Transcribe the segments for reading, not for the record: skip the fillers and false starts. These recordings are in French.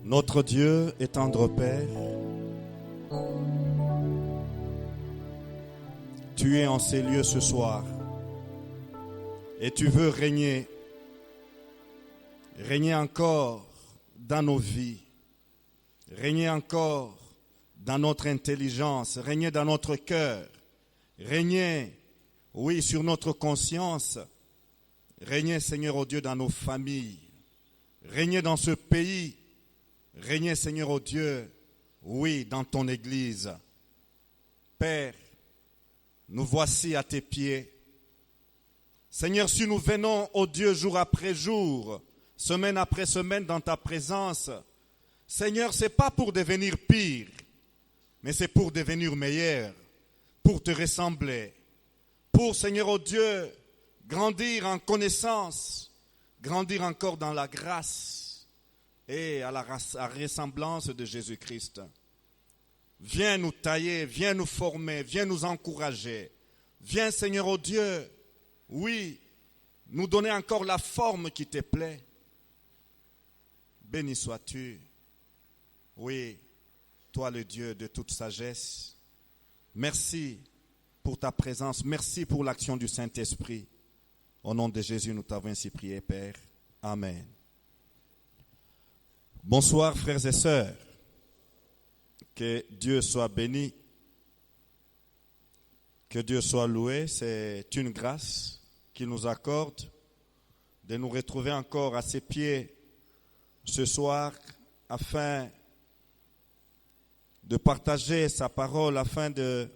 Notre Dieu et tendre Père, tu es en ces lieux ce soir et tu veux régner encore dans nos vies, régner encore dans notre intelligence, régner dans notre cœur, régner, oui, sur notre conscience, régner, Seigneur, oh Dieu, dans nos familles, régner dans ce pays, régner, Seigneur, oh Dieu, oui, dans ton Église. Père, nous voici à tes pieds. Seigneur, si nous venons, oh Dieu, jour après jour, semaine après semaine dans ta présence, Seigneur, ce n'est pas pour devenir pire, mais c'est pour devenir meilleur, pour te ressembler, pour, Seigneur, oh Dieu, grandir en connaissance, grandir encore dans la grâce et à la ressemblance de Jésus-Christ. Viens nous tailler, viens nous former, viens nous encourager. Viens, Seigneur, oh Dieu, oui, nous donner encore la forme qui te plaît. Béni sois-tu. Oui, toi le Dieu de toute sagesse. Merci pour ta présence, merci pour l'action du Saint-Esprit. Au nom de Jésus, nous t'avons ainsi prié, Père. Amen. Bonsoir, frères et sœurs. Que Dieu soit béni. Que Dieu soit loué. C'est une grâce qu'il nous accorde de nous retrouver encore à ses pieds ce soir afin de partager sa parole, afin de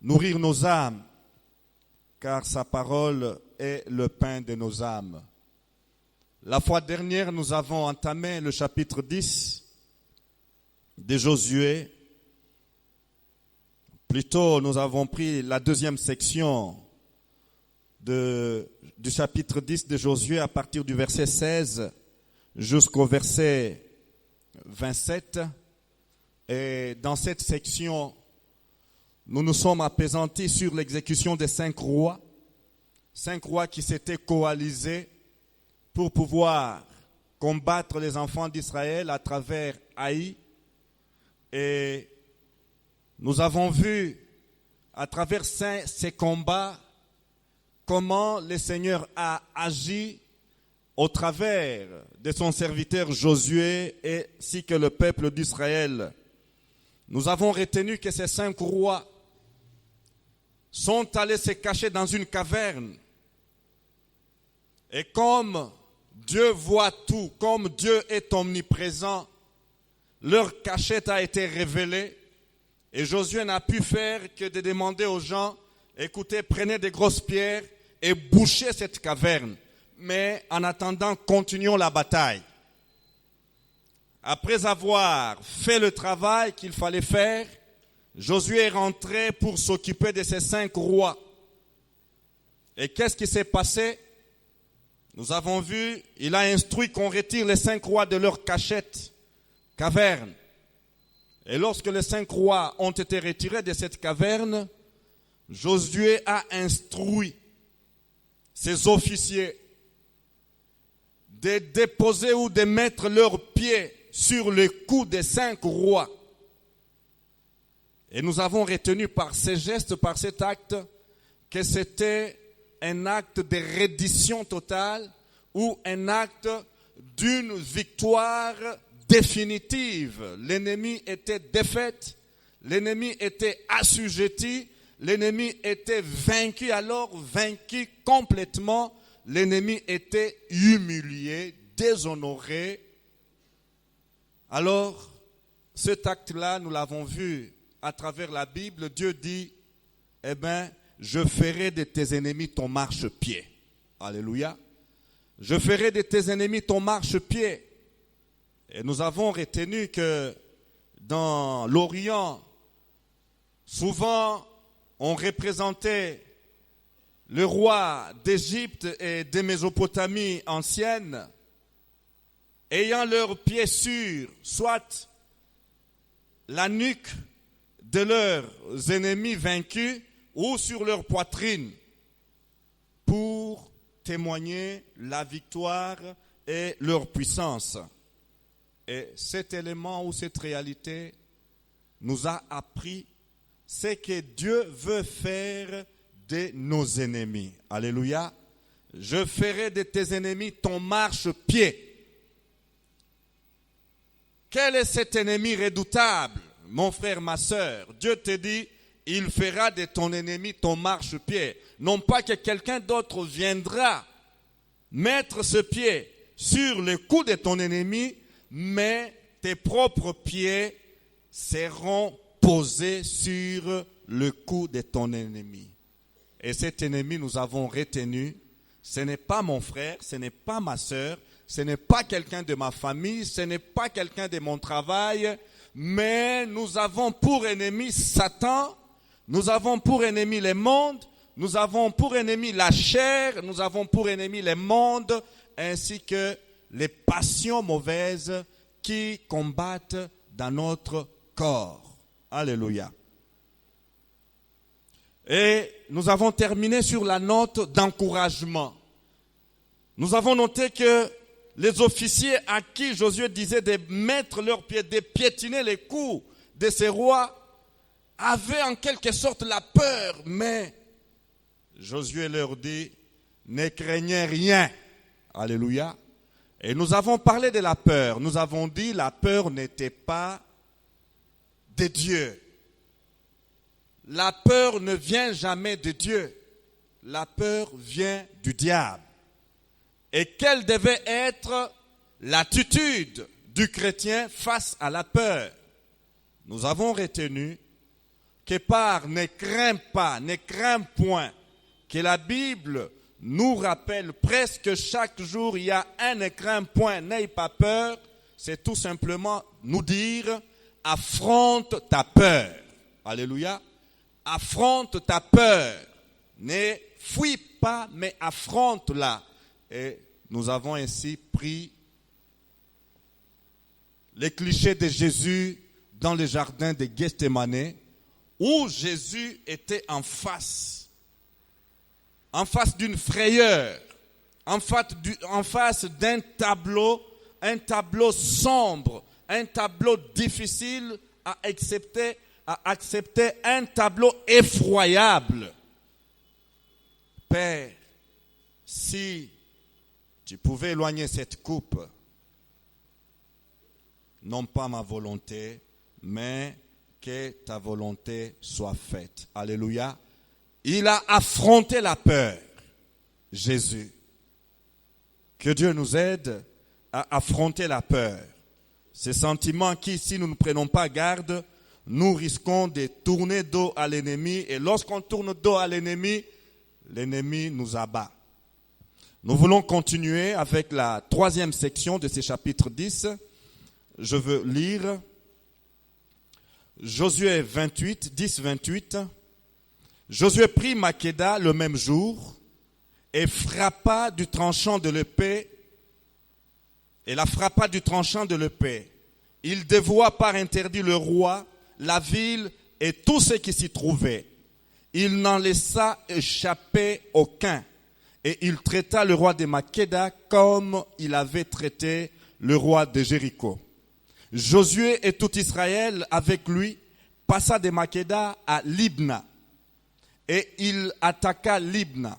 nourrir nos âmes, car sa parole est le pain de nos âmes. La fois dernière, nous avons entamé le chapitre 10 de Josué. Plutôt, nous avons pris la deuxième section du chapitre 10 de Josué à partir du verset 16 jusqu'au verset 27. Et dans cette section, nous nous sommes appesantis sur l'exécution des 5 rois qui s'étaient coalisés pour pouvoir combattre les enfants d'Israël à travers Haï. Et nous avons vu à travers ces combats comment le Seigneur a agi au travers de son serviteur Josué ainsi que le peuple d'Israël. Nous avons retenu que ces 5 rois sont allés se cacher dans une caverne. Et comme Dieu voit tout, comme Dieu est omniprésent, leur cachette a été révélée. Et Josué n'a pu faire que de demander aux gens, écoutez, prenez des grosses pierres et bouchez cette caverne. Mais en attendant, continuons la bataille. Après avoir fait le travail qu'il fallait faire, Josué est rentré pour s'occuper de ces 5 rois. Et qu'est-ce qui s'est passé? Nous avons vu, il a instruit qu'on retire les 5 rois de leur cachette, caverne. Et lorsque les 5 rois ont été retirés de cette caverne, Josué a instruit ses officiers de déposer ou de mettre leurs pieds sur le cou des 5 rois. Et nous avons retenu par ces gestes, par cet acte, que c'était un acte de reddition totale ou un acte d'une victoire définitive. L'ennemi était défait, l'ennemi était assujetti, l'ennemi était vaincu, alors vaincu complètement, l'ennemi était humilié, déshonoré. Alors, cet acte-là, nous l'avons vu à travers la Bible, Dieu dit, eh bien, je ferai de tes ennemis ton marchepied. Alléluia. Je ferai de tes ennemis ton marchepied. Et nous avons retenu que dans l'Orient, souvent, on représentait le roi d'Égypte et de Mésopotamie ancienne, ayant leurs pieds sur soit la nuque de leurs ennemis vaincus ou sur leur poitrine pour témoigner la victoire et leur puissance. Et cet élément ou cette réalité nous a appris ce que Dieu veut faire de nos ennemis. Alléluia. Je ferai de tes ennemis ton marchepied. Quel est cet ennemi redoutable, mon frère, ma sœur? Dieu te dit, il fera de ton ennemi ton marchepied. Non pas que quelqu'un d'autre viendra mettre ce pied sur le cou de ton ennemi, mais tes propres pieds seront posés sur le cou de ton ennemi. Et cet ennemi, nous avons retenu, ce n'est pas mon frère, ce n'est pas ma sœur, ce n'est pas quelqu'un de ma famille, ce n'est pas quelqu'un de mon travail, mais nous avons pour ennemi Satan, nous avons pour ennemi le monde, nous avons pour ennemi la chair, nous avons pour ennemi le monde, ainsi que les passions mauvaises qui combattent dans notre corps. Alléluia. Et nous avons terminé sur la note d'encouragement. Nous avons noté que les officiers à qui Josué disait de mettre leurs pieds, de piétiner les coups de ces rois, avaient en quelque sorte la peur, mais Josué leur dit, ne craignez rien. Alléluia. Et nous avons parlé de la peur. Nous avons dit la peur n'était pas de Dieu. La peur ne vient jamais de Dieu. La peur vient du diable. Et quelle devait être l'attitude du chrétien face à la peur? Nous avons retenu que par ne crains pas, ne crains point, que la Bible nous rappelle presque chaque jour, il y a un ne crains point, n'aie pas peur, c'est tout simplement nous dire, affronte ta peur. Alléluia. Affronte ta peur. Ne fuis pas, mais affronte-la. Et nous avons ainsi pris les clichés de Jésus dans le jardin de Gethsémane, où Jésus était en face d'une frayeur, en face d'un tableau sombre, un tableau difficile à accepter, un tableau effroyable. Père, si tu pouvais éloigner cette coupe, non pas ma volonté, mais que ta volonté soit faite. Alléluia. Il a affronté la peur, Jésus. Que Dieu nous aide à affronter la peur. Ces sentiments qui, si nous ne prenons pas garde, nous risquons de tourner dos à l'ennemi. Et lorsqu'on tourne dos à l'ennemi, l'ennemi nous abat. Nous voulons continuer avec la troisième section de ce chapitre 10. Je veux lire Josué 10-28. Josué prit Makéda le même jour et frappa du tranchant de l'épée. Et la frappa du tranchant de l'épée. Il dévoua par interdit le roi, la ville et tout ce qui s'y trouvait. Il n'en laissa échapper aucun. Et il traita le roi de Makéda comme il avait traité le roi de Jéricho. Josué et tout Israël avec lui passa de Makéda à Libna. Et il attaqua Libna.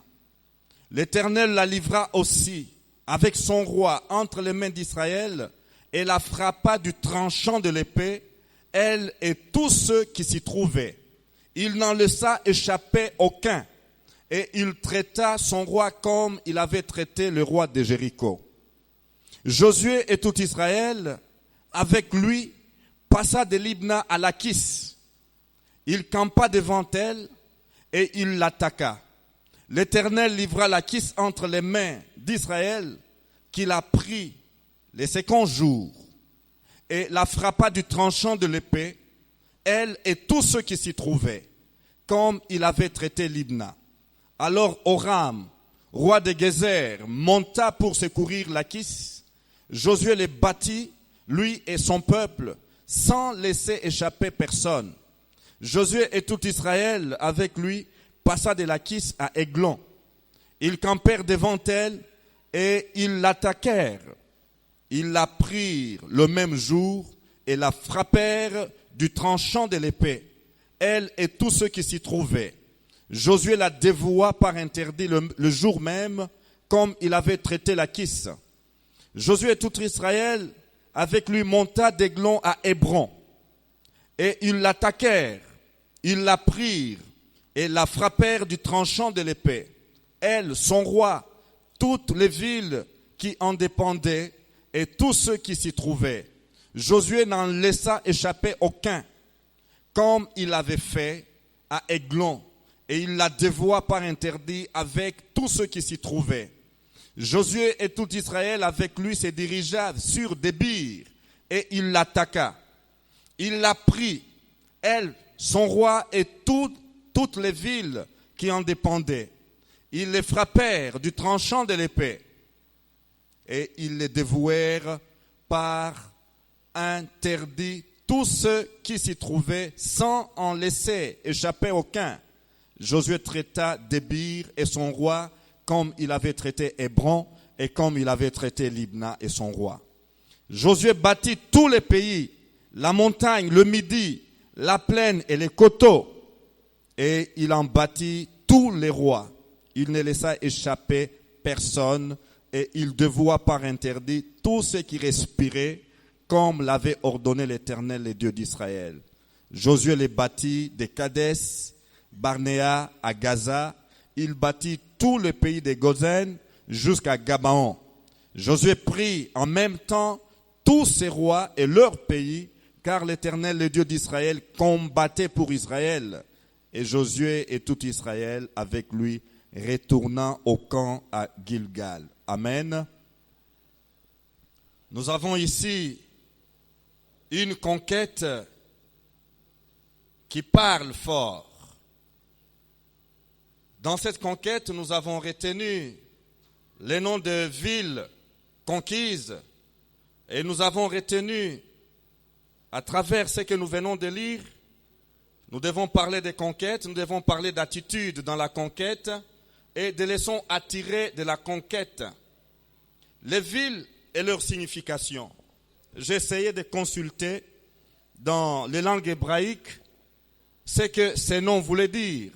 L'Éternel la livra aussi avec son roi entre les mains d'Israël et la frappa du tranchant de l'épée, elle et tous ceux qui s'y trouvaient. Il n'en laissa échapper aucun. Et il traita son roi comme il avait traité le roi de Jéricho. Josué et tout Israël, avec lui, passa de Libna à Lachis. Il campa devant elle et il l'attaqua. L'Éternel livra Lachis entre les mains d'Israël, qui la prit le second jour et la frappa du tranchant de l'épée, elle et tous ceux qui s'y trouvaient, comme il avait traité Libna. Alors Oram, roi de Gézer, monta pour secourir Lachis. Josué les battit, lui et son peuple, sans laisser échapper personne. Josué et tout Israël avec lui passa de Lachis à Aiglon. Ils campèrent devant elle et ils l'attaquèrent. Ils la prirent le même jour et la frappèrent du tranchant de l'épée, elle et tous ceux qui s'y trouvaient. Josué la dévoua par interdit le jour même, comme il avait traité l'Akis. Josué et tout Israël avec lui monta d'Aiglon à Hébron. Et ils l'attaquèrent, ils la prirent et la frappèrent du tranchant de l'épée. Elle, son roi, toutes les villes qui en dépendaient et tous ceux qui s'y trouvaient. Josué n'en laissa échapper aucun, comme il avait fait à Aiglon, et il la dévoua par interdit avec tous ceux qui s'y trouvaient. Josué et tout Israël avec lui se dirigea sur Débir, et il l'attaqua. Il la prit, elle, son roi et toutes les villes qui en dépendaient. Ils les frappèrent du tranchant de l'épée, et ils les dévouèrent par interdit tous ceux qui s'y trouvaient sans en laisser échapper aucun. Josué traita Débir et son roi comme il avait traité Hébron et comme il avait traité Libna et son roi. Josué bâtit tous les pays, la montagne, le Midi, la plaine et les coteaux, et il en bâtit tous les rois. Il ne laissa échapper personne et il dévoua par interdit tous ceux qui respiraient comme l'avait ordonné l'Éternel, les dieux d'Israël. Josué les bâtit de Kadès, Barnéa à Gaza. Il bâtit tout le pays de Gozen jusqu'à Gabaon. Josué prit en même temps tous ses rois et leurs pays, car l'Éternel, le Dieu d'Israël, combattait pour Israël. Et Josué et tout Israël avec lui retournant au camp à Gilgal. Amen. Nous avons ici une conquête qui parle fort. Dans cette conquête, nous avons retenu les noms de villes conquises et nous avons retenu, à travers ce que nous venons de lire, nous devons parler de conquête, nous devons parler d'attitude dans la conquête et des leçons à tirer de la conquête. Les villes et leur signification. J'ai essayé de consulter dans les langues hébraïques ce que ces noms voulaient dire.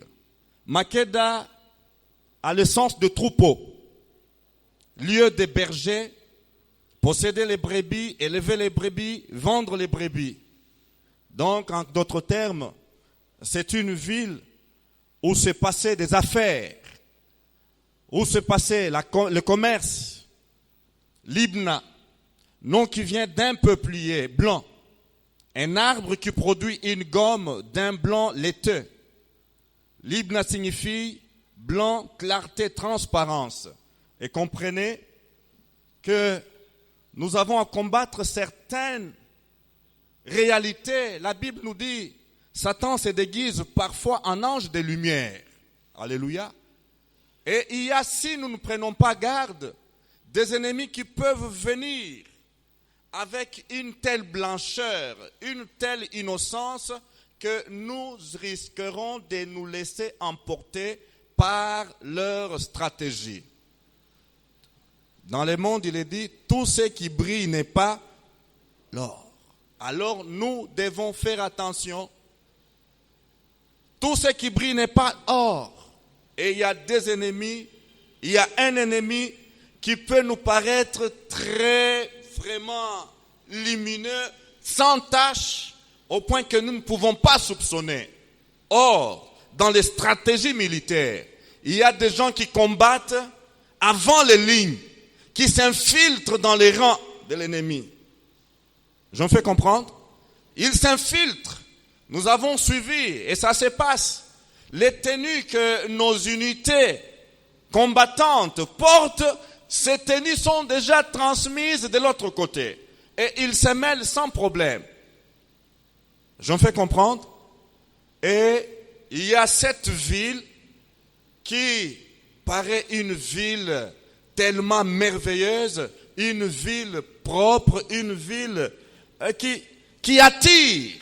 Makeda a le sens de troupeau, lieu des bergers, posséder les brebis, élever les brebis, vendre les brebis. Donc, en d'autres termes, c'est une ville où se passaient des affaires, où se passait le commerce. Libna, nom qui vient d'un peuplier blanc, un arbre qui produit une gomme d'un blanc laiteux. Libna signifie blanc, clarté, transparence. Et comprenez que nous avons à combattre certaines réalités. La Bible nous dit, Satan se déguise parfois en ange de lumière. Alléluia. Et il y a, si nous ne prenons pas garde, des ennemis qui peuvent venir avec une telle blancheur, une telle innocence, que nous risquerons de nous laisser emporter par leur stratégie. Dans le monde, il est dit, tout ce qui brille n'est pas l'or. Alors nous devons faire attention. Tout ce qui brille n'est pas or. Et il y a des ennemis, il y a un ennemi qui peut nous paraître très, vraiment lumineux, sans tache, au point que nous ne pouvons pas soupçonner. Or, dans les stratégies militaires, il y a des gens qui combattent avant les lignes, qui s'infiltrent dans les rangs de l'ennemi. Je me fais comprendre? Ils s'infiltrent. Nous avons suivi, et ça se passe. Les tenues que nos unités combattantes portent, ces tenues sont déjà transmises de l'autre côté. Et ils se mêlent sans problème. Je me fais comprendre? Et il y a cette ville qui paraît une ville tellement merveilleuse, une ville propre, une ville qui attire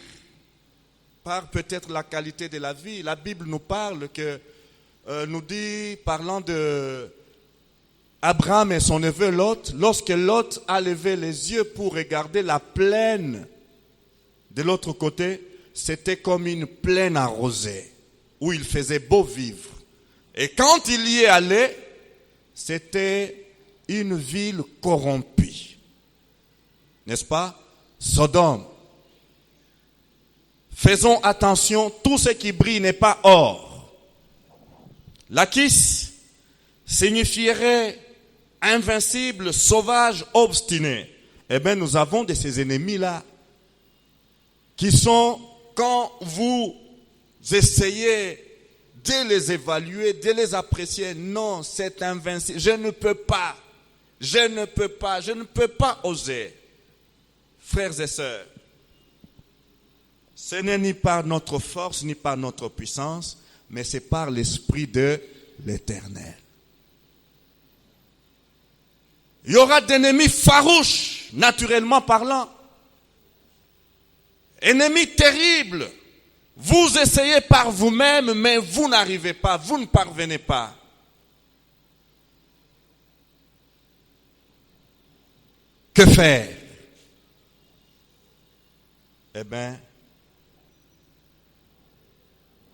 par peut-être la qualité de la vie. La Bible nous parle que nous dit, parlant de Abraham et son neveu Lot, lorsque Lot a levé les yeux pour regarder la plaine de l'autre côté, c'était comme une plaine arrosée, où il faisait beau vivre. Et quand il y est allé, c'était une ville corrompue. N'est-ce pas? Sodome. Faisons attention, tout ce qui brille n'est pas or. Lachis signifierait invincible, sauvage, obstiné. Eh bien, nous avons de ces ennemis-là qui sont, quand vous essayez de les évaluer, de les apprécier, non, c'est invincible. Je ne peux pas oser. Frères et sœurs, ce n'est ni par notre force, ni par notre puissance, mais c'est par l'Esprit de l'Éternel. Il y aura d'ennemis farouches, naturellement parlant. Ennemis terribles. Vous essayez par vous-même, mais vous n'arrivez pas, vous ne parvenez pas. Que faire? Eh bien,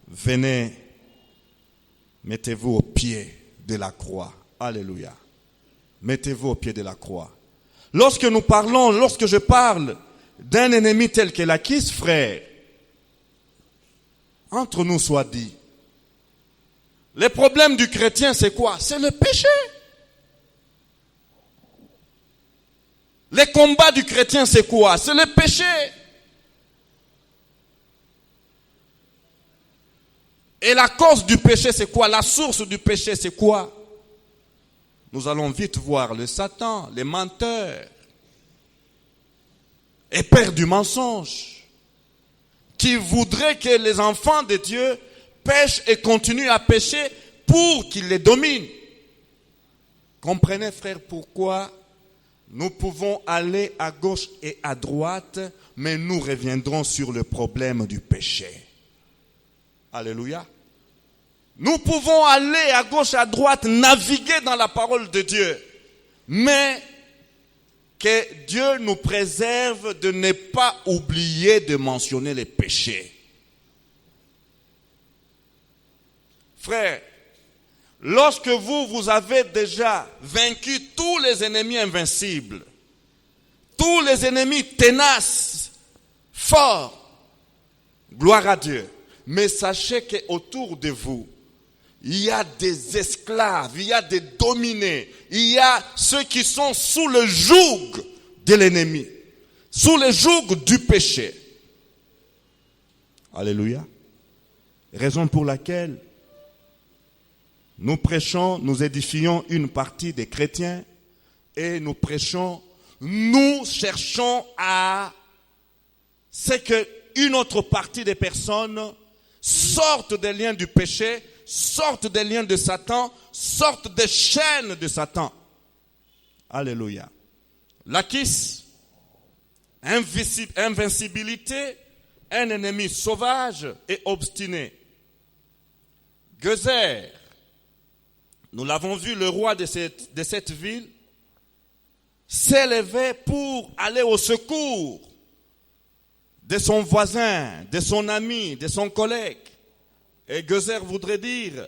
venez, mettez-vous au pied de la croix. Alléluia. Mettez-vous au pied de la croix. Lorsque je parle d'un ennemi tel que Lachis, frère, entre nous soit dit, le problème du chrétien c'est quoi? C'est le péché. Le combat du chrétien c'est quoi? C'est le péché. Et la cause du péché c'est quoi? La source du péché c'est quoi? Nous allons vite voir le Satan, les menteurs et père du mensonge, qui voudrait que les enfants de Dieu pêchent et continuent à pécher pour qu'ils les dominent. Comprenez, frère, pourquoi nous pouvons aller à gauche et à droite, mais nous reviendrons sur le problème du péché. Alléluia. Nous pouvons aller à gauche et à droite, naviguer dans la parole de Dieu, mais que Dieu nous préserve de ne pas oublier de mentionner les péchés. Frère, lorsque vous avez déjà vaincu tous les ennemis invincibles, tous les ennemis tenaces, forts, gloire à Dieu. Mais sachez qu'autour de vous, il y a des esclaves, il y a des dominés, il y a ceux qui sont sous le joug de l'ennemi, sous le joug du péché. Alléluia. Raison pour laquelle nous prêchons, nous édifions une partie des chrétiens et nous cherchons à ce qu'une autre partie des personnes sortent des liens du péché, sortent des liens de Satan, sortent des chaînes de Satan. Alléluia. Lachis, invincibilité, un ennemi sauvage et obstiné. Gezer, nous l'avons vu, le roi de cette ville, s'élevait pour aller au secours de son voisin, de son ami, de son collègue. Et Gezer voudrait dire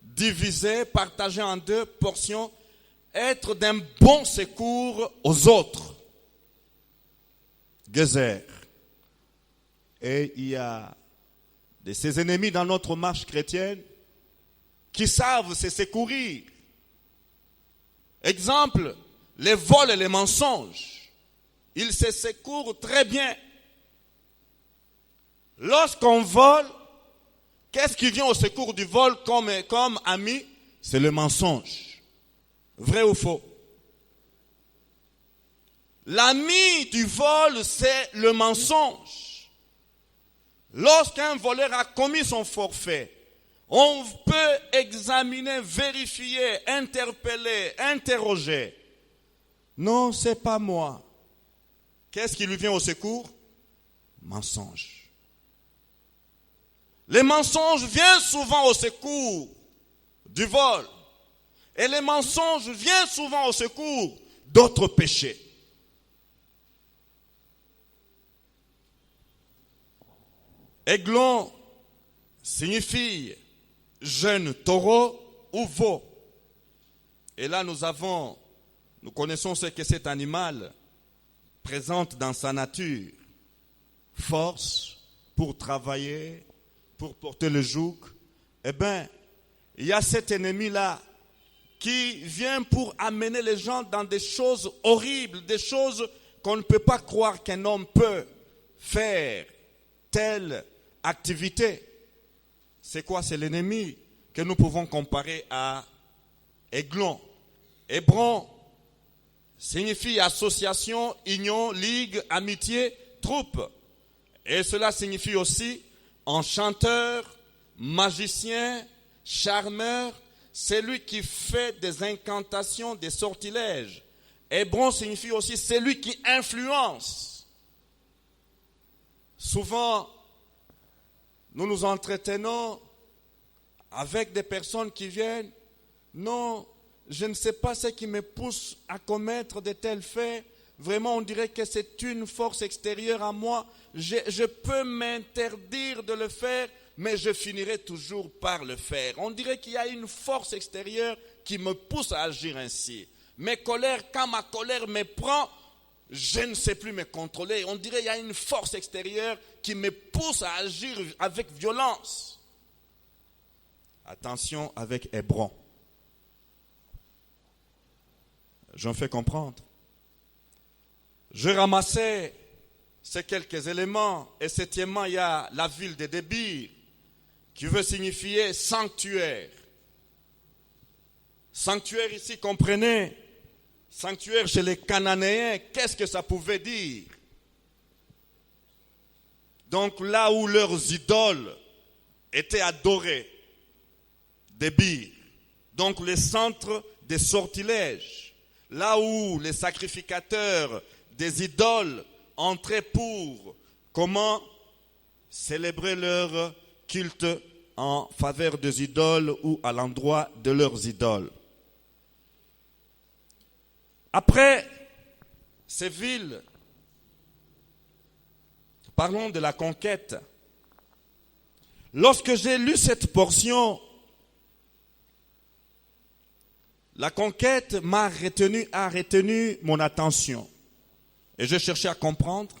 diviser, partager en deux portions, être d'un bon secours aux autres. Gezer. Et il y a de ces ennemis dans notre marche chrétienne qui savent se secourir. Exemple, les vols et les mensonges. Ils se secourent très bien. Lorsqu'on vole, qu'est-ce qui vient au secours du vol comme ami? C'est le mensonge. Vrai ou faux? L'ami du vol, c'est le mensonge. Lorsqu'un voleur a commis son forfait, on peut examiner, vérifier, interpeller, interroger. Non, c'est pas moi. Qu'est-ce qui lui vient au secours? Mensonge. Les mensonges viennent souvent au secours du vol. Et les mensonges viennent souvent au secours d'autres péchés. Aiglon signifie jeune taureau ou veau. Et là, nous connaissons ce que cet animal présente dans sa nature. Force pour travailler, pour porter le joug. Eh bien, il y a cet ennemi-là qui vient pour amener les gens dans des choses horribles, des choses qu'on ne peut pas croire qu'un homme peut faire telle activité. C'est quoi? C'est l'ennemi que nous pouvons comparer à Aiglon. Hébron signifie association, union, ligue, amitié, troupe. Et cela signifie aussi enchanteur, magicien, charmeur, celui qui fait des incantations, des sortilèges. Hébron signifie aussi celui qui influence. Souvent, nous nous entretenons avec des personnes qui viennent. Non, je ne sais pas ce qui me pousse à commettre de tels faits. Vraiment, on dirait que c'est une force extérieure à moi. Je peux m'interdire de le faire, mais je finirai toujours par le faire. On dirait qu'il y a une force extérieure qui me pousse à agir ainsi. Quand ma colère me prend, je ne sais plus me contrôler. On dirait qu'il y a une force extérieure qui me pousse à agir avec violence. Attention avec Hébron. J'en fais comprendre. Je ramassais ces quelques éléments. Et septièmement, il y a la ville de Débir, qui veut signifier sanctuaire. Sanctuaire ici, comprenez, sanctuaire chez les Cananéens, qu'est-ce que ça pouvait dire? Donc là où leurs idoles étaient adorées, Débir, donc le centre des sortilèges, là où les sacrificateurs des idoles entraient pour comment célébrer leur culte en faveur des idoles ou à l'endroit de leurs idoles. Après ces villes, parlons de la conquête. Lorsque j'ai lu cette portion, la conquête a retenu mon attention. Et je cherchais à comprendre.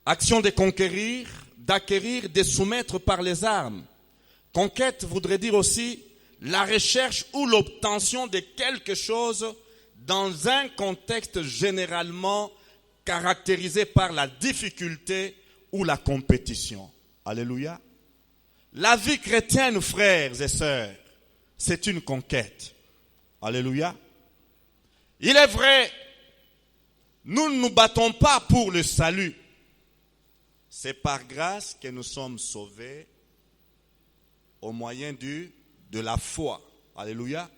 Action de conquérir, d'acquérir, de soumettre par les armes. Conquête voudrait dire aussi la recherche ou l'obtention de quelque chose dans un contexte généralement caractérisé par la difficulté ou la compétition. Alléluia. La vie chrétienne, frères et sœurs, c'est une conquête. Alléluia. Il est vrai, nous ne nous battons pas pour le salut. C'est par grâce que nous sommes sauvés au moyen de la foi. Alléluia.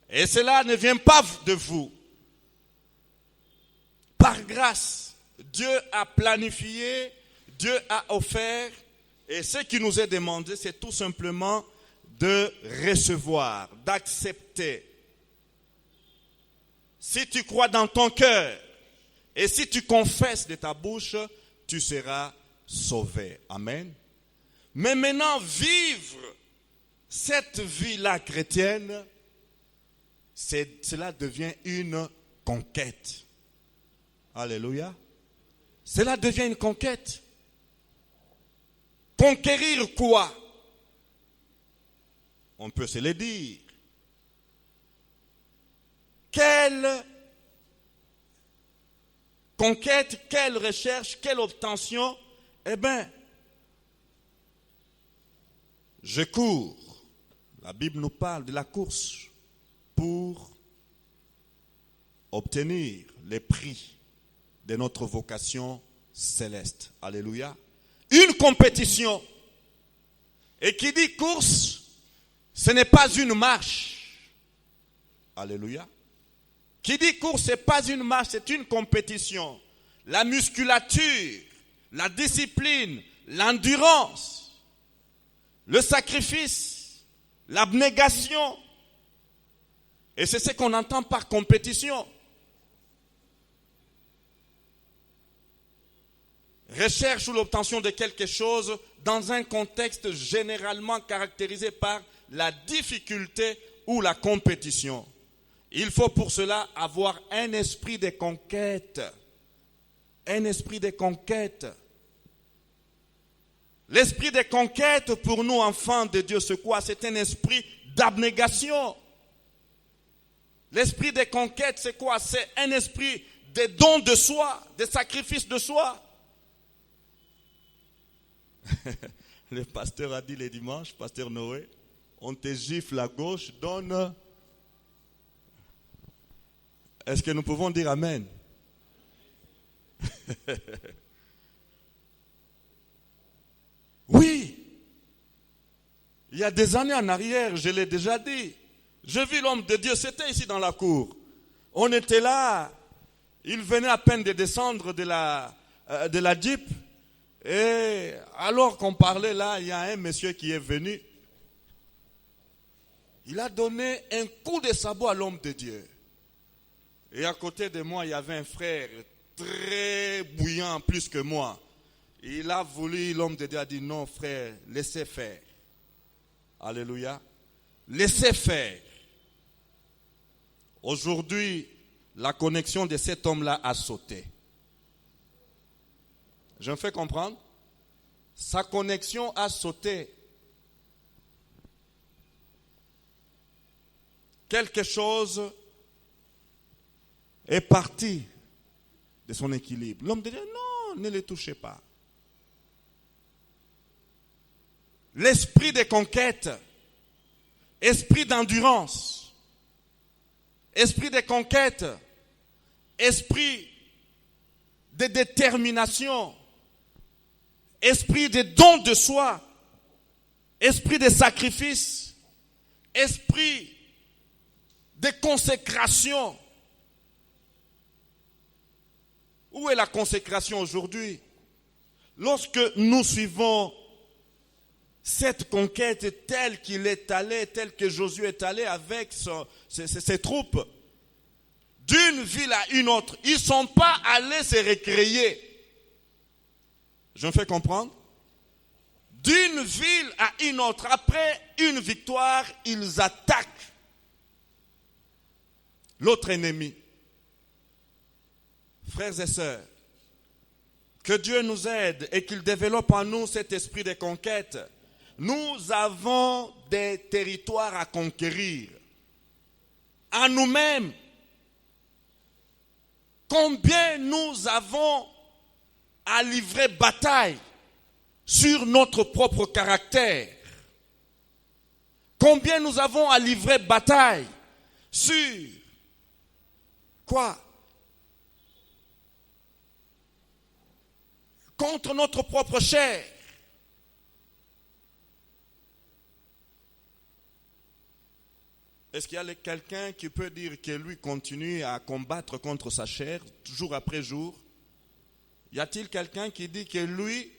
Et cela ne vient pas de vous. Par grâce, Dieu a planifié, Dieu a offert, et ce qui nous est demandé, c'est tout simplement de recevoir, d'accepter. Si tu crois dans ton cœur, et si tu confesses de ta bouche, tu seras sauvé. Amen. Mais maintenant, vivre cette vie-là chrétienne, cela devient une conquête. Alléluia. Cela devient une conquête. Conquérir quoi? On peut se le dire. Quelle conquête, quelle recherche, quelle obtention? Eh bien, je cours. La Bible nous parle de la course pour obtenir les prix de notre vocation céleste. Alléluia. Une compétition. Et qui dit course, ce n'est pas une marche. Alléluia. Qui dit course, ce n'est pas une marche, c'est une compétition. La musculature, la discipline, l'endurance. le sacrifice, l'abnégation. Et c'est ce qu'on entend par compétition. Recherche ou l'obtention de quelque chose dans un contexte généralement caractérisé par la difficulté ou la compétition. Il faut pour cela avoir un esprit de conquête. Un esprit de conquête. L'esprit de conquête pour nous, enfants de Dieu, c'est quoi? C'est un esprit d'abnégation. L'esprit de conquête, c'est quoi? C'est un esprit de don de soi, de sacrifice de soi. Le pasteur a dit le dimanche, pasteur Noé, on te gifle à gauche, donne. Est-ce que nous pouvons dire amen? Oui. Il y a des années en arrière, je l'ai déjà dit. Je vis l'homme de Dieu, c'était ici dans la cour. On était là, il venait à peine de descendre de la Jeep. Et alors qu'on parlait là, il y a un monsieur qui est venu. Il a donné un coup de sabot à l'homme de Dieu. Et à côté de moi, il y avait un frère très bouillant, plus que moi. Il a voulu, l'homme de Dieu a dit non frère, laissez faire. Alléluia. Laissez faire. Aujourd'hui, la connexion de cet homme-là a sauté. Je me fais comprendre? Sa connexion a sauté. Quelque chose est parti de son équilibre. L'homme de Dieu, non, ne le touchez pas. L'esprit de conquête, esprit d'endurance, esprit de conquête, esprit de détermination, esprit de don de soi, esprit de sacrifice, esprit de consécration. Où est la consécration aujourd'hui? Lorsque nous suivons cette conquête telle qu'il est allé, telle que Josué est allé avec ses troupes, d'une ville à une autre, ils ne sont pas allés se récréer. Je me fais comprendre? D'une ville à une autre, après une victoire, ils attaquent l'autre ennemi. Frères et sœurs, que Dieu nous aide et qu'il développe en nous cet esprit de conquête. Nous avons des territoires à conquérir. En nous-mêmes, combien nous avons à livrer bataille sur notre propre caractère? Combien nous avons à livrer bataille sur quoi? Contre notre propre chair. Est-ce qu'il y a quelqu'un qui peut dire que lui continue à combattre contre sa chair jour après jour? Y a-t-il quelqu'un qui dit que lui,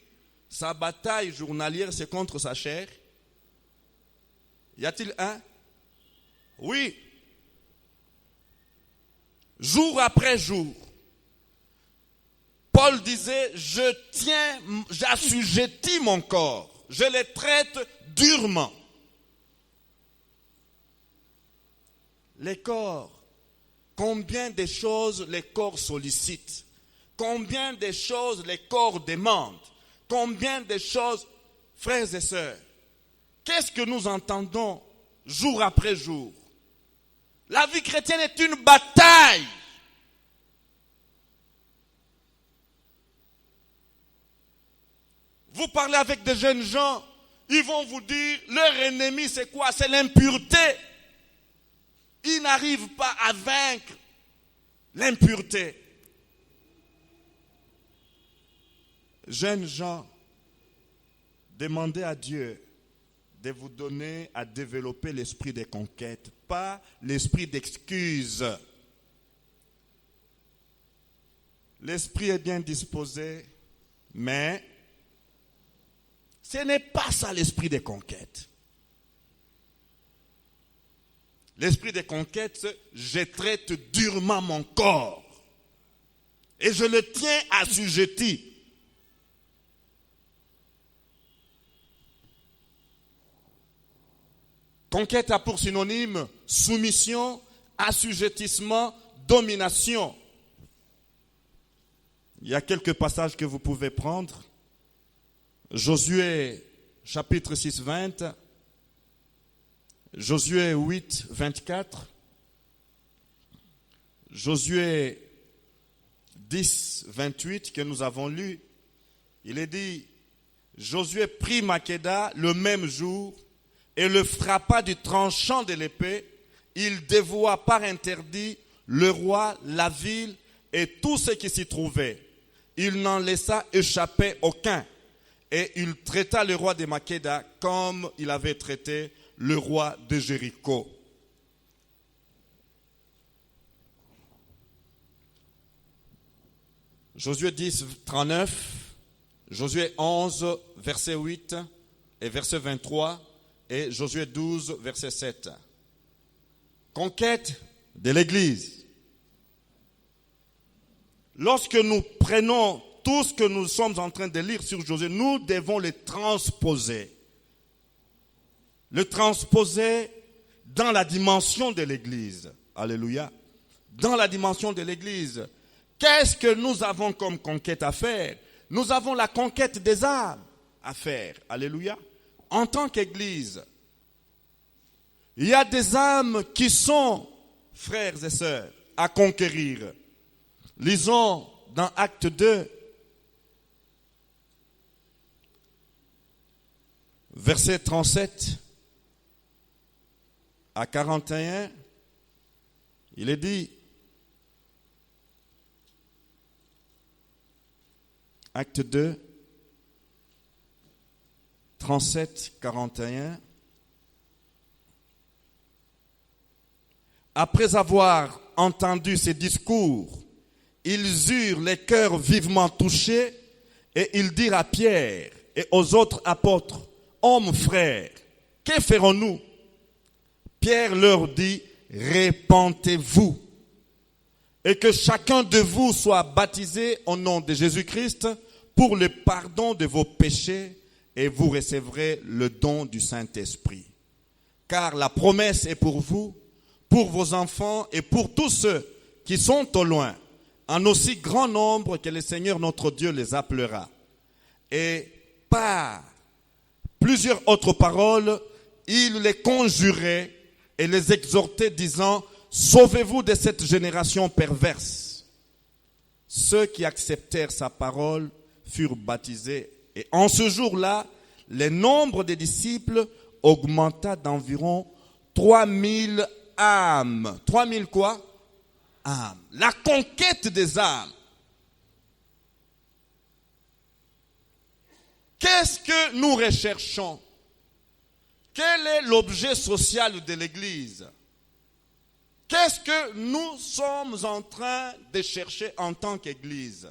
sa bataille journalière, c'est contre sa chair? Y a-t-il un? Oui. Jour après jour. Paul disait, j'assujettis mon corps, je les traite durement. Les corps, combien de choses les corps sollicitent, combien de choses les corps demandent, combien de choses, frères et sœurs, qu'est-ce que nous entendons jour après jour? La vie chrétienne est une bataille. Vous parlez avec des jeunes gens, ils vont vous dire, leur ennemi c'est quoi? C'est l'impureté. Ils n'arrivent pas à vaincre l'impureté. Jeunes gens, demandez à Dieu de vous donner à développer l'esprit de conquête, pas l'esprit d'excuse. L'esprit est bien disposé, mais Ce n'est pas ça l'esprit des conquêtes. L'esprit des conquêtes, c'est je traite durement mon corps et je le tiens assujetti. Conquête a pour synonyme soumission, assujettissement, domination. Il y a quelques passages que vous pouvez prendre. Josué chapitre 6, 20. Josué 8, 24. Josué 10, 28 que nous avons lu. Il est dit, Josué prit Makéda le même jour et le frappa du tranchant de l'épée. Il dévoua par interdit le roi, la ville et tout ce qui s'y trouvait. Il n'en laissa échapper aucun. Et il traita le roi de Makéda comme il avait traité le roi de Jéricho. Josué 10, 39, Josué 11, verset 8 et verset 23, et Josué 12, verset 7. Conquête de l'Église. Lorsque nous prenons tout ce que nous sommes en train de lire sur Josué, nous devons le transposer. Le transposer dans la dimension de l'Église. Alléluia. Dans la dimension de l'Église. Qu'est-ce que nous avons comme conquête à faire? Nous avons la conquête des âmes à faire. Alléluia. En tant qu'Église, il y a des âmes qui sont, frères et sœurs, à conquérir. Lisons dans Acte 2, verset 37 à 41, il est dit, Acte 2, 37, 41. Après avoir entendu ces discours, ils eurent les cœurs vivement touchés et ils dirent à Pierre et aux autres apôtres, hommes frères, que ferons-nous? Pierre leur dit, répentez-vous et que chacun de vous soit baptisé au nom de Jésus-Christ pour le pardon de vos péchés et vous recevrez le don du Saint-Esprit. Car la promesse est pour vous, pour vos enfants et pour tous ceux qui sont au loin, en aussi grand nombre que le Seigneur notre Dieu les appellera. Et par plusieurs autres paroles, il les conjurait et les exhortait disant, sauvez-vous de cette génération perverse. Ceux qui acceptèrent sa parole furent baptisés. Et en ce jour-là, le nombre des disciples augmenta d'environ 3000 âmes. 3000 quoi? Âmes. La conquête des âmes. Qu'est-ce que nous recherchons? Quel est l'objet social de l'Église? Qu'est-ce que nous sommes en train de chercher en tant qu'Église?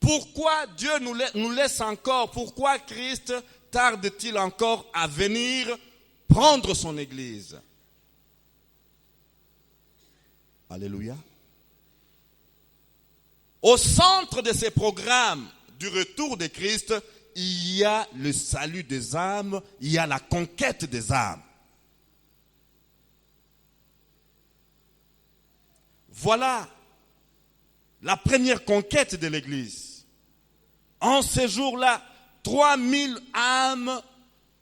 Pourquoi Dieu nous laisse encore? Pourquoi Christ tarde-t-il encore à venir prendre son Église? Alléluia. Au centre de ces programmes du retour de Christ, il y a le salut des âmes, il y a la conquête des âmes. Voilà la première conquête de l'Église. En ces jours-là, 3000 âmes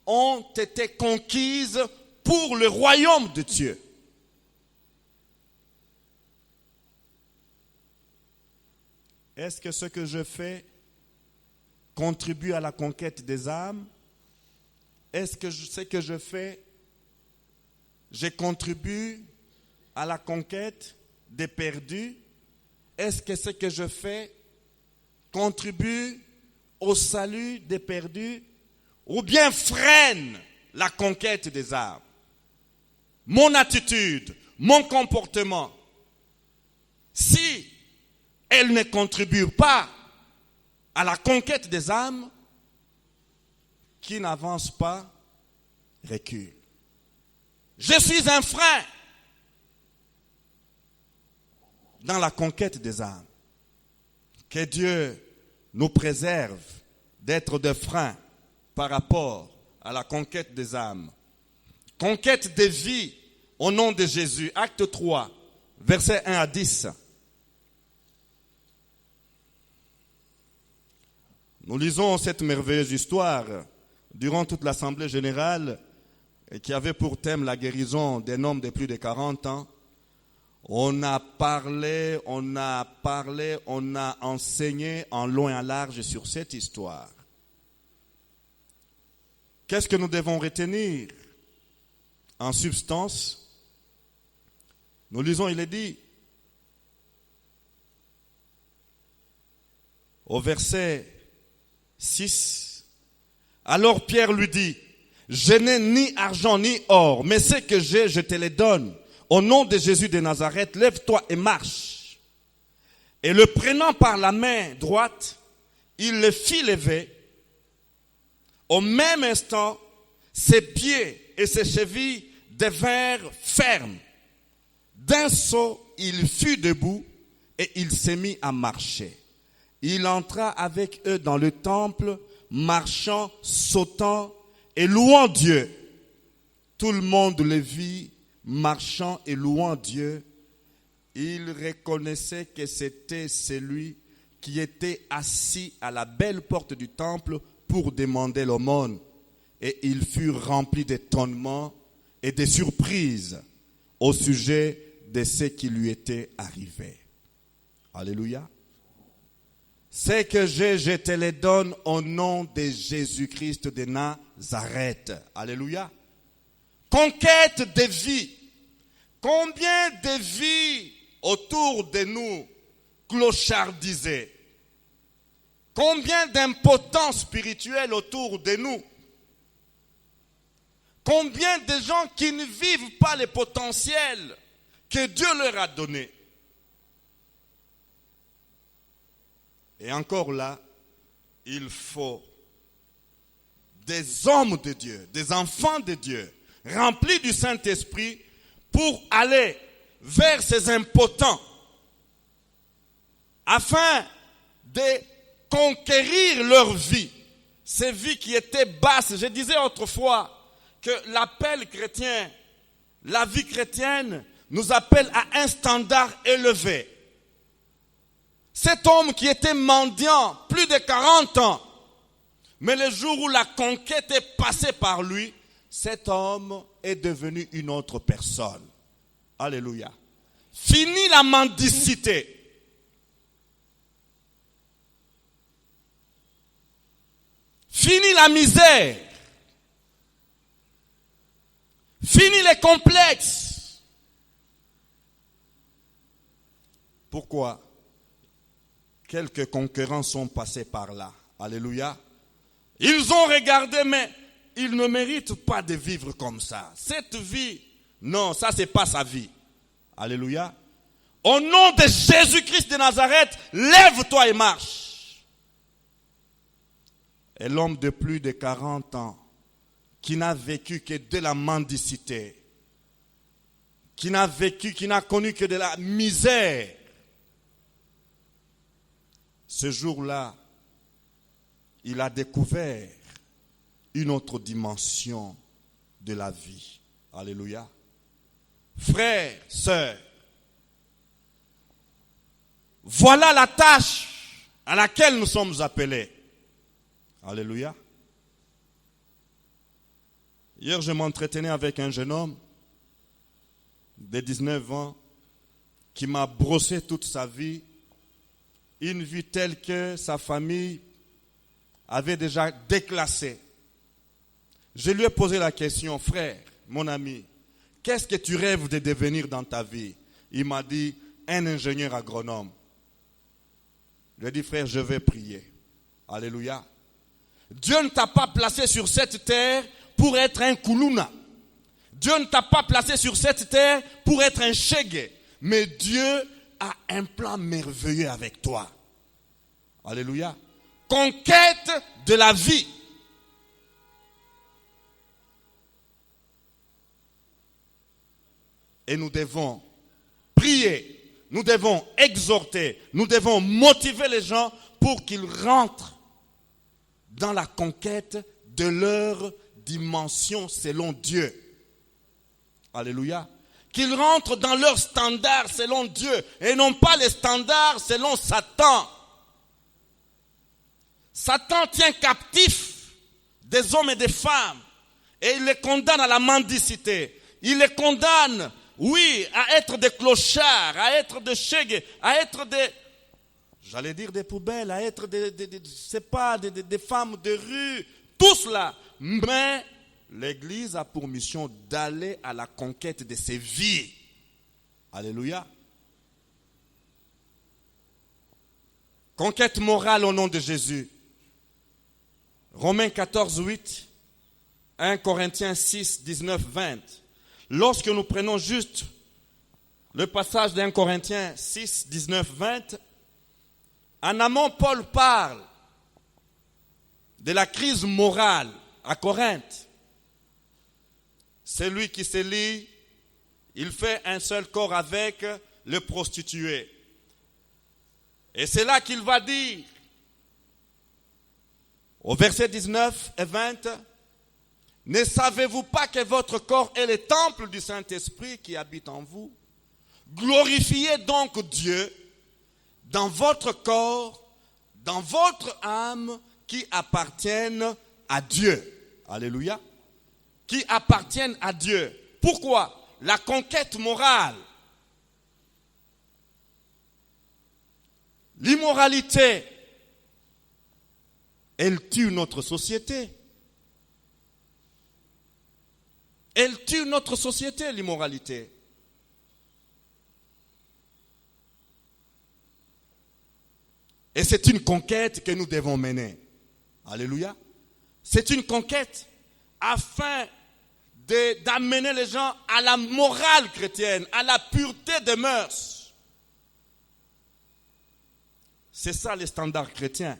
ont été conquises pour le royaume de Dieu. Est-ce que ce que je fais contribue à la conquête des âmes? Est-ce que ce que je fais, je contribue à la conquête des perdus? Est-ce que ce que je fais contribue au salut des perdus? Ou bien freine la conquête des âmes? Mon attitude, mon comportement, si elle ne contribue pas à la conquête des âmes, qui n'avance pas, recule. Je suis un frein dans la conquête des âmes. Que Dieu nous préserve d'être des freins par rapport à la conquête des âmes. Conquête des vies au nom de Jésus. Acte 3, versets 1 à 10. Nous lisons cette merveilleuse histoire durant toute l'Assemblée générale qui avait pour thème la guérison d'un homme de plus de 40 ans. On a parlé, on a enseigné en long et en large sur cette histoire. Qu'est-ce que nous devons retenir? En substance, nous lisons, il est dit, au verset 6, alors Pierre lui dit, je n'ai ni argent ni or, mais ce que j'ai, je te les donne. Au nom de Jésus de Nazareth, lève-toi et marche. Et le prenant par la main droite, il le fit lever. Au même instant, ses pieds et ses chevilles devinrent fermes. D'un saut, il fut debout et il s'est mis à marcher. Il entra avec eux dans le temple, marchant, sautant et louant Dieu. Tout le monde le vit, marchant et louant Dieu. Il reconnaissait que c'était celui qui était assis à la belle porte du temple pour demander l'aumône. Et il fut rempli d'étonnement et de surprise au sujet de ce qui lui était arrivé. Alléluia. Ce que j'ai, je te les donne au nom de Jésus-Christ de Nazareth. Alléluia. Conquête de vie. Combien de vies autour de nous clochardisées? Combien d'impotents spirituels autour de nous? Combien de gens qui ne vivent pas le potentiel que Dieu leur a donné? Et encore là, il faut des hommes de Dieu, des enfants de Dieu, remplis du Saint-Esprit pour aller vers ces impotents afin de conquérir leur vie, ces vies qui étaient basses. Je disais autrefois que l'appel chrétien, la vie chrétienne nous appelle à un standard élevé. Cet homme qui était mendiant plus de 40 ans, mais le jour où la conquête est passée par lui, cet homme est devenu une autre personne. Alléluia. Fini la mendicité. Fini la misère. Fini les complexes. Pourquoi? Quelques concurrents sont passés par là. Alléluia. Ils ont regardé, mais ils ne méritent pas de vivre comme ça. Cette vie, non, ça c'est pas sa vie. Alléluia. Au nom de Jésus-Christ de Nazareth, lève-toi et marche. Et l'homme de plus de 40 ans, qui n'a vécu que de la mendicité, qui n'a connu que de la misère, ce jour-là, il a découvert une autre dimension de la vie. Alléluia. Frères, sœurs, voilà la tâche à laquelle nous sommes appelés. Alléluia. Hier, je m'entretenais avec un jeune homme de 19 ans qui m'a brossé toute sa vie. Une vie telle que sa famille avait déjà déclassé. Je lui ai posé la question, frère, mon ami, qu'est-ce que tu rêves de devenir dans ta vie? Il m'a dit, un ingénieur agronome. Je lui ai dit, frère, je vais prier. Alléluia. Dieu ne t'a pas placé sur cette terre pour être un koulouna. Dieu ne t'a pas placé sur cette terre pour être un shege. Mais Dieu a un plan merveilleux avec toi. Alléluia. conquête de la vie. Et nous devons prier, nous devons exhorter, nous devons motiver les gens pour qu'ils rentrent dans la conquête de leur dimension selon Dieu. Alléluia. Qu'ils rentrent dans leur standard selon Dieu et non pas les standards selon Satan. Satan tient captif des hommes et des femmes et il les condamne à la mendicité. Il les condamne, oui, à être des clochards, à être des chègues, à être des, j'allais dire des poubelles, à être des femmes de rue, tout cela. Mais l'Église a pour mission d'aller à la conquête de ces vies. Alléluia. Conquête morale au nom de Jésus. Romains 14, 8, 1 Corinthiens 6, 19, 20. Lorsque nous prenons juste le passage d'1 Corinthiens 6, 19, 20, en amont, Paul parle de la crise morale à Corinthe. Celui qui se lie, il fait un seul corps avec le prostitué. Et c'est là qu'il va dire, au verset 19 et 20, « Ne savez-vous pas que votre corps est le temple du Saint-Esprit qui habite en vous? Glorifiez donc Dieu dans votre corps, dans votre âme qui appartiennent à Dieu. » Alléluia. Qui appartiennent à Dieu. Pourquoi? La conquête morale. L'immoralité, elle tue notre société. Elle tue notre société, l'immoralité. Et c'est une conquête que nous devons mener. Alléluia. C'est une conquête afin d'amener les gens à la morale chrétienne, à la pureté des mœurs. C'est ça les standards chrétiens.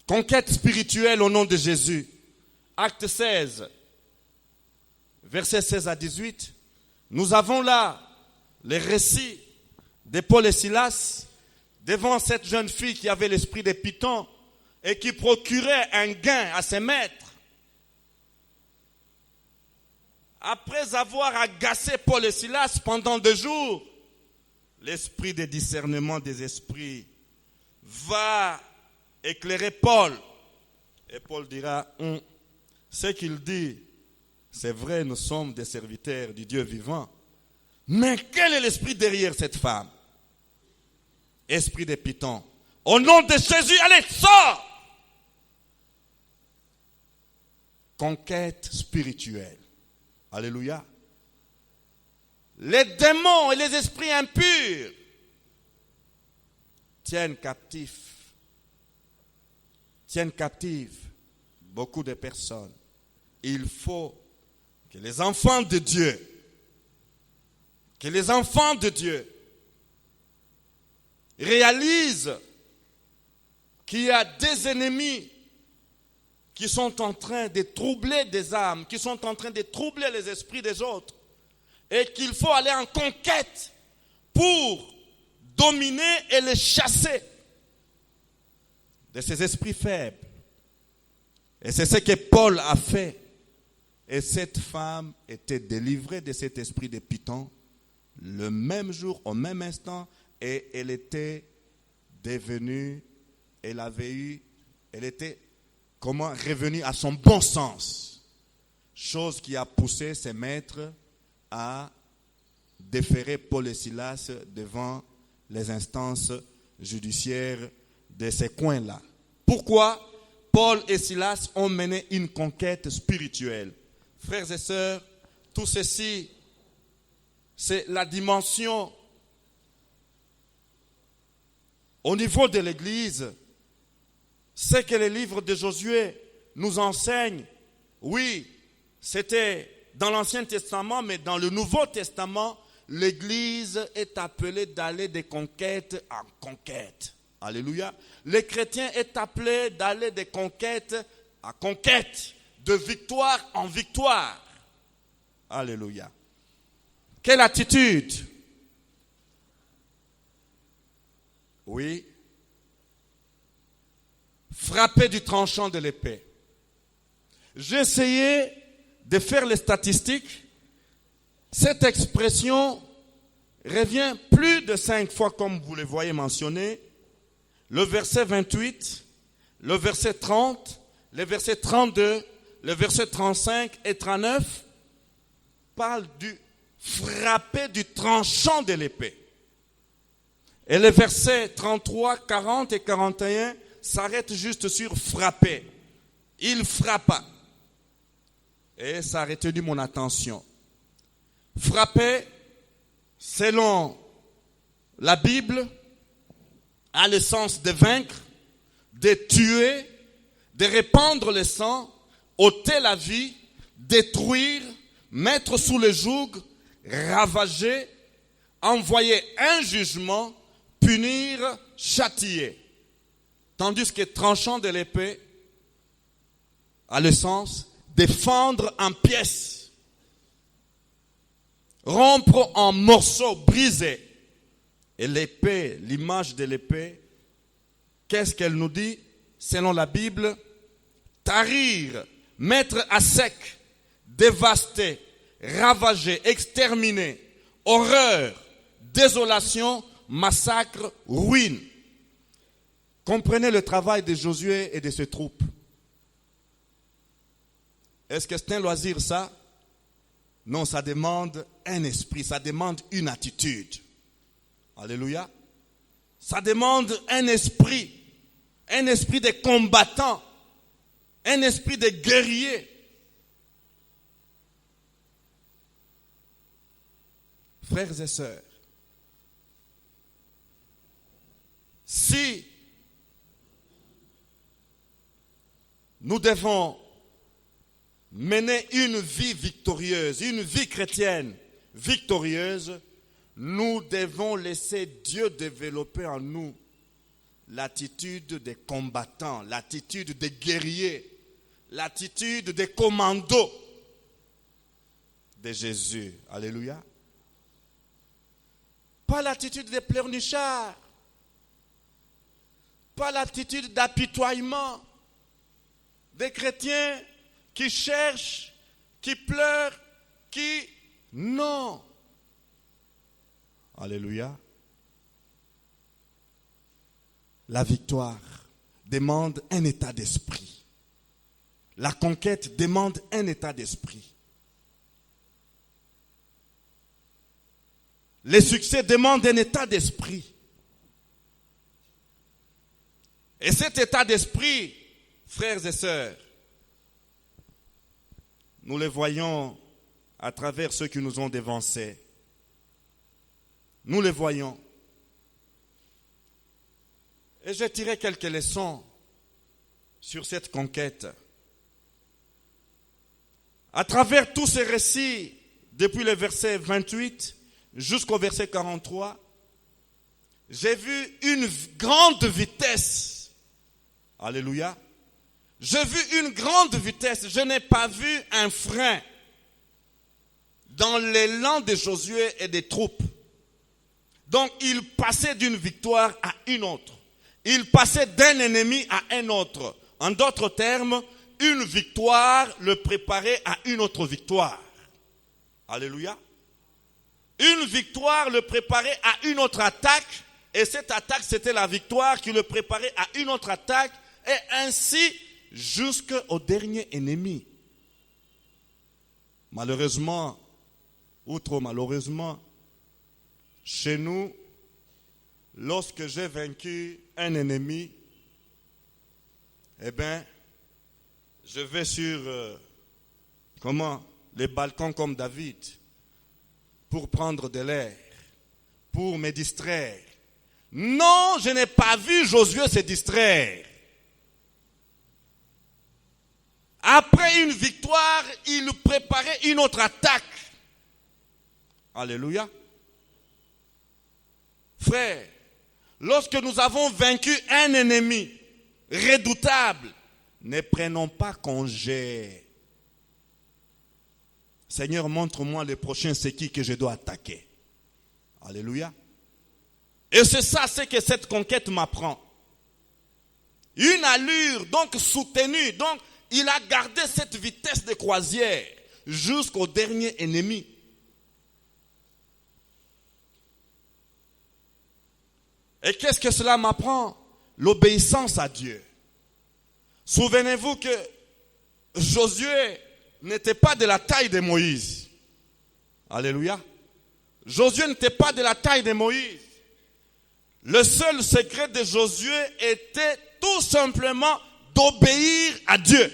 Conquête spirituelle au nom de Jésus. Acte 16, versets 16 à 18. Nous avons là les récits de Paul et Silas devant cette jeune fille qui avait l'esprit de Python et qui procurait un gain à ses maîtres. Après avoir agacé Paul et Silas pendant 2 jours, l'esprit de discernement des esprits va éclairer Paul. Et Paul dira, ce qu'il dit, c'est vrai, nous sommes des serviteurs du Dieu vivant. Mais quel est l'esprit derrière cette femme? Esprit de Python. Au nom de Jésus, allez, sors! Conquête spirituelle. Alléluia. Les démons et les esprits impurs tiennent captifs beaucoup de personnes. Il faut que les enfants de Dieu, réalisent qu'il y a des ennemis qui sont en train de troubler des âmes, qui sont en train de troubler les esprits des autres, et qu'il faut aller en conquête pour dominer et les chasser de ces esprits faibles. Et c'est ce que Paul a fait. Et cette femme était délivrée de cet esprit de Python le même jour, au même instant, et elle était devenue, elle était revenue à son bon sens. Chose qui a poussé ses maîtres à déférer Paul et Silas devant les instances judiciaires de ces coins-là. Pourquoi Paul et Silas ont mené une conquête spirituelle? Frères et sœurs, tout ceci, c'est la dimension au niveau de l'Église. Ce que les livres de Josué nous enseignent, oui, c'était dans l'Ancien Testament, mais dans le Nouveau Testament, l'Église est appelée d'aller de conquête en conquête. Alléluia. Les chrétiens est appelé d'aller de conquête à conquête, de victoire en victoire. Alléluia. Quelle attitude? Oui. Frapper du tranchant de l'épée. J'ai essayé de faire les statistiques. Cette expression revient plus de 5 fois, comme vous le voyez mentionné. Le verset 28, le verset 30, le verset 32, le verset 35 et 39 parlent du frapper du tranchant de l'épée. Et les versets 33, 40 et 41 s'arrêtent juste sur frapper. Il frappa. Et ça a retenu mon attention. Frapper, selon la Bible, a le sens de vaincre, de tuer, de répandre le sang, ôter la vie, détruire, mettre sous le joug, ravager, envoyer un jugement, punir, châtier. Tandis que tranchant de l'épée a le sens de fendre en pièces, rompre en morceaux, briser. Et l'épée, l'image de l'épée, qu'est-ce qu'elle nous dit? Selon la Bible, tarir, mettre à sec, dévaster, ravager, exterminer, horreur, désolation, massacre, ruine. Comprenez le travail de Josué et de ses troupes. Est-ce que c'est un loisir ça? Non, ça demande un esprit, ça demande une attitude. Alléluia. Ça demande un esprit de combattant, un esprit de guerrier. Frères et sœurs, si nous devons mener une vie victorieuse, une vie chrétienne victorieuse, nous devons laisser Dieu développer en nous l'attitude des combattants, l'attitude des guerriers, l'attitude des commandos de Jésus. Alléluia. Pas l'attitude des pleurnichards, pas l'attitude d'apitoiement des chrétiens qui cherchent, qui pleurent, qui... Non. Alléluia. La victoire demande un état d'esprit. La conquête demande un état d'esprit. Le succès demande un état d'esprit. Et cet état d'esprit, frères et sœurs, nous le voyons à travers ceux qui nous ont dévancés. Nous le voyons. Et je tirerai quelques leçons sur cette conquête. À travers tous ces récits, depuis le verset 28 jusqu'au verset 43, j'ai vu une grande vitesse. Alléluia. J'ai vu une grande vitesse. Je n'ai pas vu un frein dans l'élan de Josué et des troupes. Donc, il passait d'une victoire à une autre. Il passait d'un ennemi à un autre. En d'autres termes, une victoire le préparait à une autre victoire. Alléluia. Une victoire le préparait à une autre attaque. Et cette attaque, c'était la victoire qui le préparait à une autre attaque. Et ainsi, jusqu'au dernier ennemi. Malheureusement, ou trop malheureusement, chez nous, lorsque j'ai vaincu un ennemi, eh bien, je vais sur, les balcons comme David, pour prendre de l'air, pour me distraire. Non, je n'ai pas vu Josué se distraire. Après une victoire, il préparait une autre attaque. Alléluia. Frère, Lorsque nous avons vaincu un ennemi redoutable, ne prenons pas congé. Seigneur, montre-moi le prochain, c'est qui que je dois attaquer. Alléluia. Et c'est ça, c'est que cette conquête m'apprend. Une allure donc soutenue. Donc, il a gardé cette vitesse de croisière jusqu'au dernier ennemi. Et qu'est-ce que cela m'apprend? L'obéissance à Dieu. Souvenez-vous que Josué n'était pas de la taille de Moïse. Alléluia. Josué n'était pas de la taille de Moïse. Le seul secret de Josué était tout simplement d'obéir à Dieu.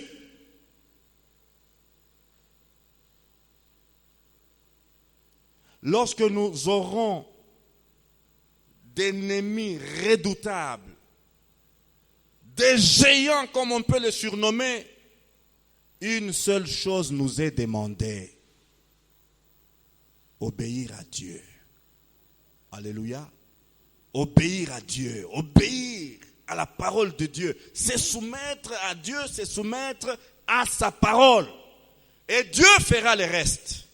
Lorsque nous aurons d'ennemis redoutables, des géants comme on peut les surnommer, une seule chose nous est demandée: obéir à Dieu. Alléluia. Obéir à Dieu, obéir à la parole de Dieu, c'est soumettre à Dieu, c'est soumettre à sa parole. Et Dieu fera le reste.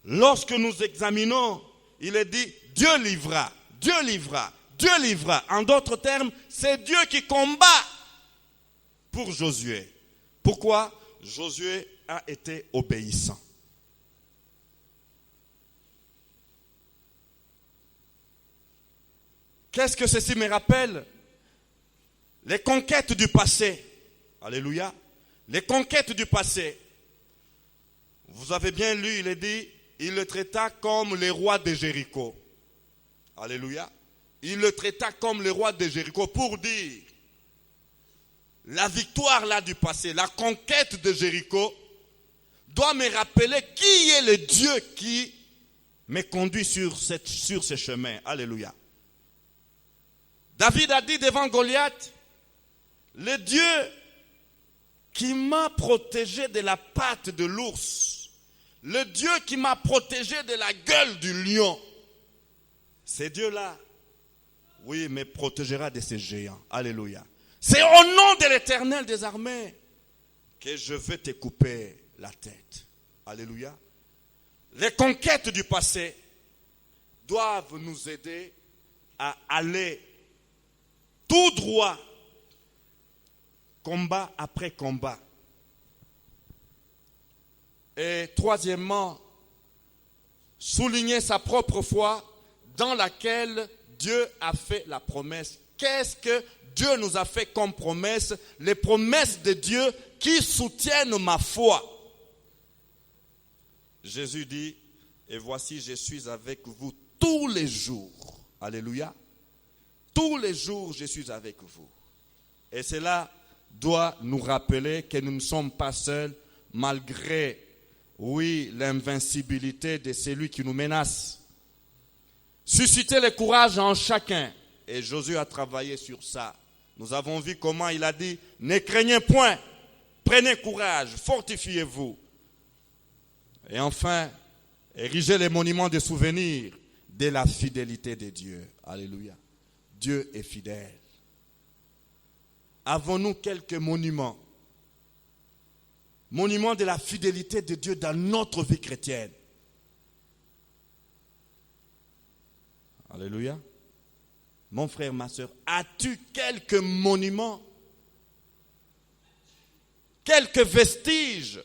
Lorsque nous examinons, il est dit Dieu livrera, Dieu livrera, Dieu livrera. En d'autres termes, c'est Dieu qui combat pour Josué. Pourquoi? Josué a été obéissant. Qu'est-ce que ceci me rappelle? Les conquêtes du passé. Alléluia. Les conquêtes du passé. Vous avez bien lu, il est dit, il le traita comme le roi de Jéricho. Alléluia. Il le traita comme le roi de Jéricho pour dire, la victoire là du passé, la conquête de Jéricho doit me rappeler qui est le Dieu qui me conduit sur ce chemin. Alléluia. David a dit devant Goliath, le Dieu qui m'a protégé de la patte de l'ours, le Dieu qui m'a protégé de la gueule du lion, ce Dieu-là, oui, me protégera de ces géants. Alléluia. C'est au nom de l'Éternel des armées que je vais te couper la tête. Alléluia. Les conquêtes du passé doivent nous aider à aller tout droit, combat après combat. Et troisièmement, souligner sa propre foi dans laquelle Dieu a fait la promesse. Qu'est-ce que Dieu nous a fait comme promesse? Les promesses de Dieu qui soutiennent ma foi. Jésus dit, et voici je suis avec vous tous les jours. Alléluia. Tous les jours, je suis avec vous. Et cela doit nous rappeler que nous ne sommes pas seuls, malgré, oui, l'invincibilité de celui qui nous menace. Susciter le courage en chacun. Et Josué a travaillé sur ça. Nous avons vu comment il a dit, ne craignez point, prenez courage, fortifiez-vous. Et enfin, érigez les monuments de souvenirs de la fidélité de Dieu. Alléluia. Dieu est fidèle. Avons-nous quelques monuments? Monuments de la fidélité de Dieu dans notre vie chrétienne. Alléluia. Mon frère, ma soeur, as-tu quelques monuments? Quelques vestiges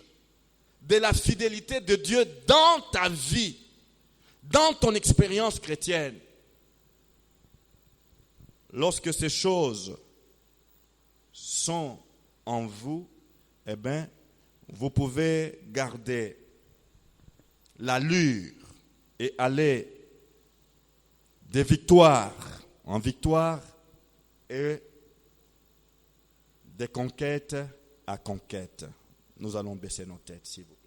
de la fidélité de Dieu dans ta vie, dans ton expérience chrétienne? Lorsque ces choses sont en vous, eh bien, vous pouvez garder l'allure et aller de victoire en victoire et de conquête à conquête. Nous allons baisser nos têtes, s'il vous plaît.